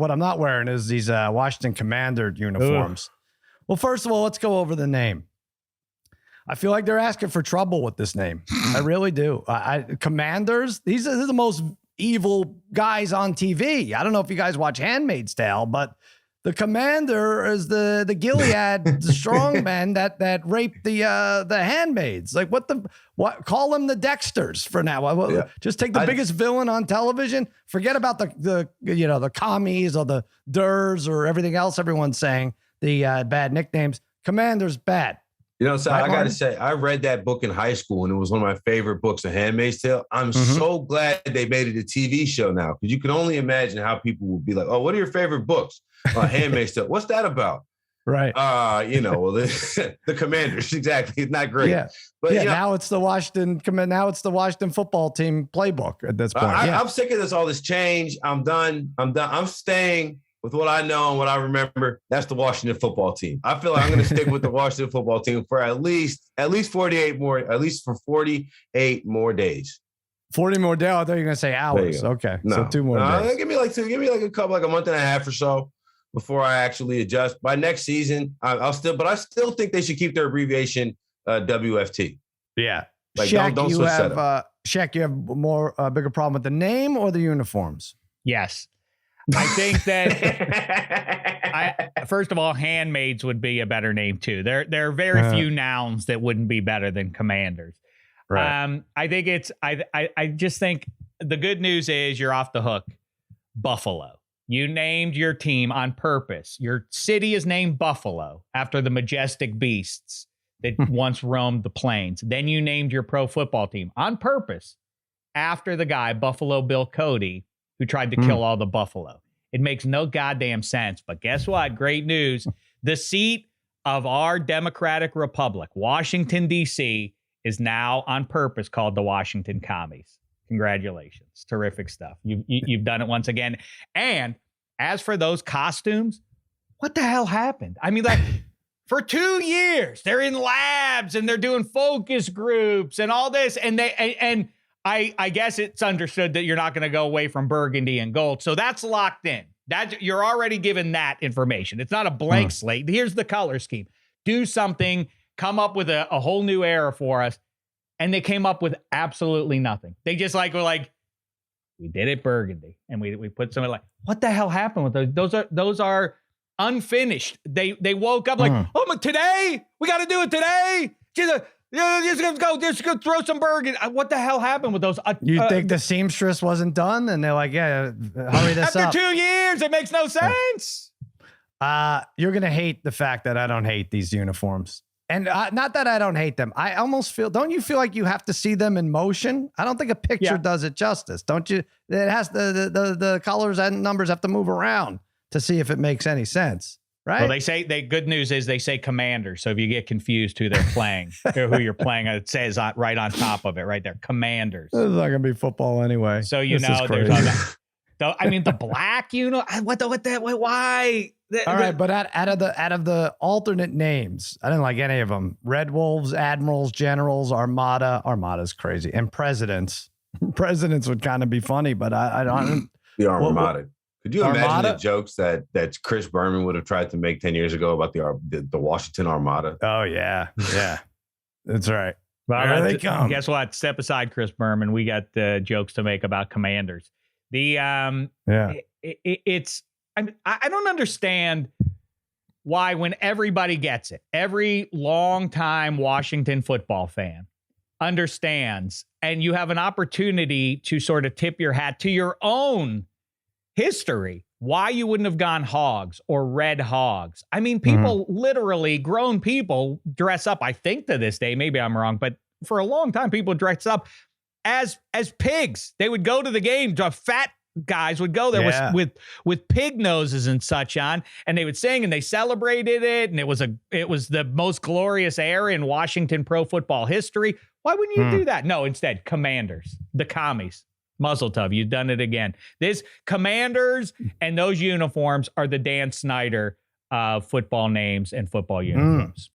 what I'm not wearing is these Washington Commander uniforms. Ugh. Well, first of all, let's go over the name. I feel like they're asking for trouble with this name. I really do. Commanders, these are the most evil guys on TV. I don't know if you guys watch Handmaid's Tale, but the commander is the Gilead the strong men that raped the handmaids. Like what call them the Dexters for now. Yeah. Just take the biggest villain on television. Forget about the commies or the Durs or everything else everyone's saying, the bad nicknames. Commander's bad. You know, so I got to say, I read that book in high school, and it was one of my favorite books, The Handmaid's Tale. I'm so glad they made it a TV show now, because you can only imagine how people would be like, oh, what are your favorite books? Handmaid's Tale. What's that about? Right. The Commanders. Exactly. It's not great. Yeah. But now it's the Washington football team playbook at this point. I'm sick of all this change. I'm done. I'm staying with what I know and what I remember. That's the Washington football team. I feel like I'm going to stick with the Washington football team for at least 48 more days. 40 more days. I thought you were going to say hours. Okay. No. So 2 more days. Give me a month and a half or so before I actually adjust. By next season, I still think they should keep their abbreviation WFT. Yeah. Like Shaq, don't switch that up. Shaq, you have bigger problem with the name or the uniforms? Yes. I think that first of all, handmaids would be a better name too. There are very few nouns that wouldn't be better than commanders. Right. I think I just think the good news is you're off the hook. Buffalo. You named your team on purpose. Your city is named Buffalo after the majestic beasts that once roamed the plains. Then you named your pro football team on purpose after the guy, Buffalo Bill Cody, who tried to kill all the buffalo. It makes no goddamn sense. But guess what? Great news. The seat of our democratic republic, Washington, D.C., is now on purpose called the Washington Commies. Congratulations. Terrific stuff. You've done it once again. And as for those costumes, what the hell happened? I mean, like, for 2 years, they're in labs and they're doing focus groups and all this. And I guess it's understood that you're not going to go away from burgundy and gold. So that's locked in. You're already given that information. It's not a blank slate. Here's the color scheme. Do something, come up with a whole new era for us. And they came up with absolutely nothing. They just were like, we did it burgundy. And we put something like, what the hell happened with those? Those are unfinished. They woke up like, oh, today? We got to do it today? Just go throw some burgundy. What the hell happened with those? You think the seamstress wasn't done? And they're like, yeah, hurry this up. After 2 years, it makes no sense. You're going to hate the fact that I don't hate these uniforms. And not that I don't hate them. I almost feel, don't you feel like you have to see them in motion? I don't think a picture does it justice. Don't you? It has the colors and numbers have to move around to see if it makes any sense. Right. Well, good news is they say commander. So if you get confused who they're playing or who you're playing, it says right on top of it right there, commanders. This is not going to be football anyway. So, there's the black, why? All right. But out of the alternate names, I didn't like any of them. Red Wolves, Admirals, Generals, Armada's crazy. And Presidents would kind of be funny, but I don't. The Armada. Could you imagine the jokes that Chris Berman would have tried to make 10 years ago about the Washington Armada? Oh, yeah. Yeah. That's right. Well, here they come. Guess what? Step aside, Chris Berman. We got jokes to make about commanders. I don't understand why when everybody gets it, every longtime Washington football fan understands, and you have an opportunity to sort of tip your hat to your own history, why you wouldn't have gone Hogs or Red Hogs. I mean, people literally, grown people dress up. I think to this day, maybe I'm wrong, but for a long time, people dressed up as pigs. They would go to the game. Fat guys would go there with pig noses and such on, and they would sing and they celebrated it. And it was the most glorious era in Washington pro football history. Why wouldn't you do that? No, instead, Commanders, the commies. Muzzletov, you've done it again. This Commanders and those uniforms are the Dan Snyder football names and football uniforms.